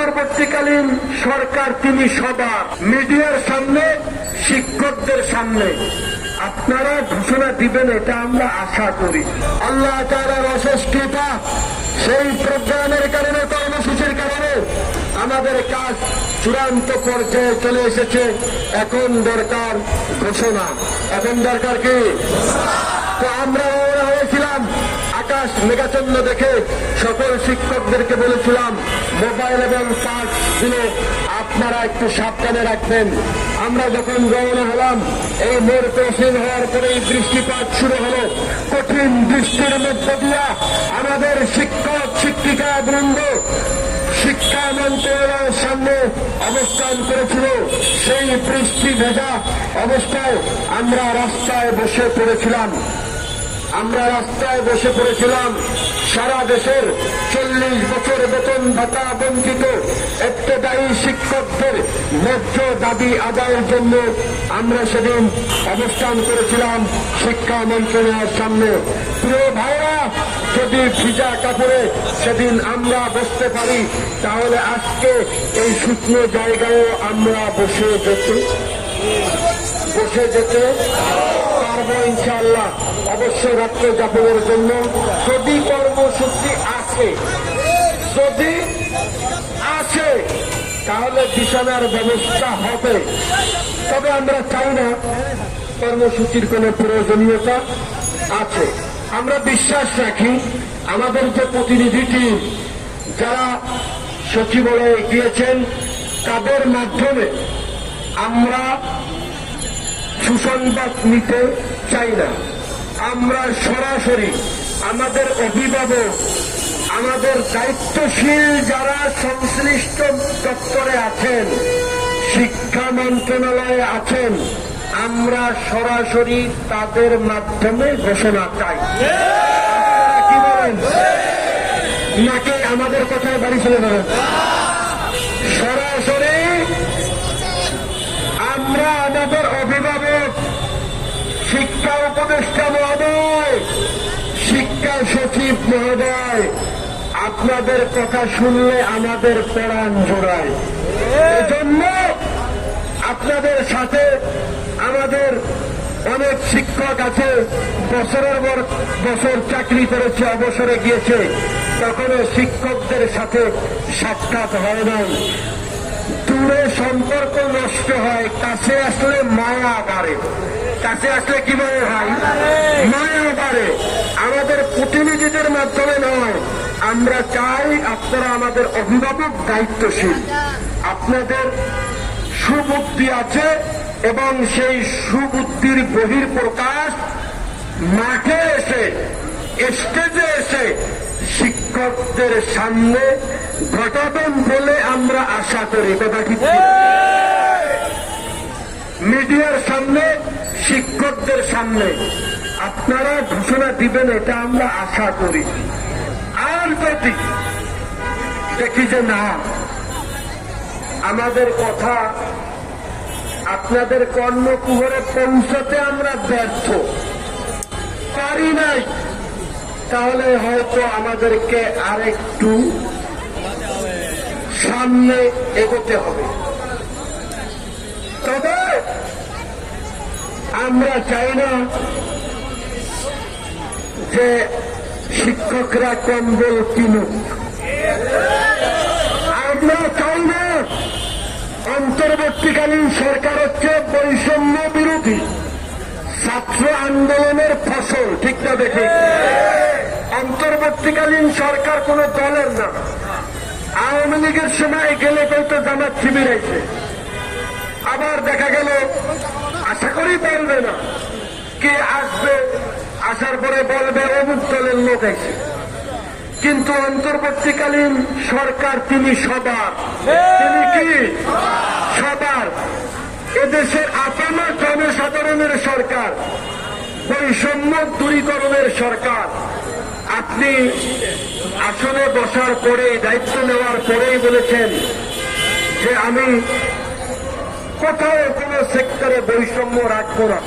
অন্তর্বর্তীকালীন সরকার তিনি সবার মিডিয়ার সামনে, শিক্ষকদের সামনে আপনারা ঘোষণা দিবেন, এটা আমরা আশা করি। আল্লাহ তাআলার অশেষ কৃপা, সেই প্রজ্ঞানের কারণে, কর্মসূচির কারণে আমাদের কাজ চূড়ান্ত পর্যায়ে চলে এসেছে। এখন দরকার ঘোষণা, এখন দরকার কি? তো আমরা রওনা হয়েছিলাম, আকাশ মেঘাচ্ছন্ন দেখে সকল শিক্ষকদেরকে বলেছিলাম মোবাইল এবং পাস গুলো আপনারা একটু সাবধানে রাখবেন। আমরা যখন রওনা হলাম, এই মোড় ক্রসিং হওয়ার পরেই বৃষ্টিপাত শুরু হলো। কঠিন বৃষ্টির মধ্য দিয়া আমাদের শিক্ষক শিক্ষিকা বৃন্দ শিক্ষা মন্ত্রণালয়ের সামনে অবস্থান করেছিল। সেই বৃষ্টি ভেজা অবস্থায় আমরা রাস্তায় বসে পড়েছিলাম। সারা দেশের 40 বছর বেতন ভাতা বঞ্চিত ইবতেদায়ী শিক্ষকদের ন্যায্য দাবি আদায়ের জন্য আমরা সেদিন অবস্থান করেছিলাম শিক্ষা মন্ত্রণালয়ের সামনে। প্রিয় ভাইরা, যদি ভিজা কাপড়ে সেদিন আমরা বসতে পারি, তাহলে আজকে এই শুকনো জায়গায়ও আমরা বসে যেতে পারবো ইনশাআল্লাহ। অবশ্য রাত্রে যাপনের জন্য যদি কর্মসূচি আছে তাহলে বিছানার ব্যবস্থা হবে। তবে আমরা চাই না কর্মসূচির কোন প্রয়োজনীয়তা আছে। আমরা বিশ্বাস রাখি আমাদের যে প্রতিনিধি টিম যারা সচিবালয়ে গিয়েছেন, তাদের মাধ্যমে আমরা সুসংবাদ নিতে চাই না। আমরা সরাসরি আমাদের অভিভাবক, আমাদের দায়িত্বশীল যারা সংশ্লিষ্ট দপ্তরে আছেন, শিক্ষা মন্ত্রণালয়ে আছেন, আমরা সরাসরি তাদের মাধ্যমে ঘোষণা চাই। কি বলেন? নাকি আমাদের কথায় বাড়ি চলে যাবেন? সরাসরি আমরা আমাদের অভিভাবক, শিক্ষা উপদেষ্টা মহোদয়, শিক্ষা সচিব মহোদয়, আপনাদের কথা শুনলে আমাদের প্রাণ জোড়ায়। এজন্য আপনাদের সাথে আমাদের অনেক শিক্ষক আছে, বছরের পর বছর চাকরি করেছে, অবসরে গিয়েছে, তখনও শিক্ষকদের সাথে সাক্ষাৎ হয় নাই। দূরে সম্পর্ক নষ্ট হয়, কাছে আসলে মায়া বাড়ে। কাছে আসলে কিভাবে হয়? মায়া বাড়ে। আমাদের প্রতিনিধিদের মাধ্যমে নয়, আমরা চাই আপনারা আমাদের অভিভাবক, দায়িত্বশীল, আপনাদের সুবুদ্ধি আছে এবং সেই সুবুদ্ধির বহিঃপ্রকাশ মাঠে এসে, স্টেজে এসে শিক্ষকদের সামনে ঘটাবেন বলে আমরা আশা করি। কথা ঠিক? মিডিয়ার সামনে, শিক্ষকদের সামনে আপনারা ঘোষণা দিবেন, এটা আমরা আশা করি। আর যদি দেখি যে না, আমাদের কথা আপনাদের কর্ণকুহরে পৌঁছাতে আমরা ব্যর্থ, পারি নাই, তাহলে হয়তো আমাদেরকে আরেকটু সামনে এগোতে হবে। তবে আমরা চাই না যে শিক্ষকরা কম্বল কিনুক। আমরা চাই না অন্তর্বর্তীকালীন সরকার হচ্ছে বৈষম্য বিরোধী ছাত্র আন্দোলনের ফসল। ঠিক না? দেখি, অন্তর্বর্তীকালীন সরকার কোন দলের না। আওয়ামী লীগের সময় গেলে হয়তো জামাত শিবির আছে, আবার দেখা গেল আশা করি বলবে না, কে আসবে, আসার পরে বলবে অমুক দলের লোক আছে। কিন্তু অন্তর্বর্তীকালীন সরকার তিনি সবার। তিনি কি? সবার। এদেশের আপনার জনসাধারণের সরকার, বৈষম্য দূরীকরণের সরকার। আপনি আসনে বসার পরে, দায়িত্ব নেওয়ার পরেই বলেছেন যে আমি কোথাও কোনো সেক্টরে বৈষম্য রাখবো না।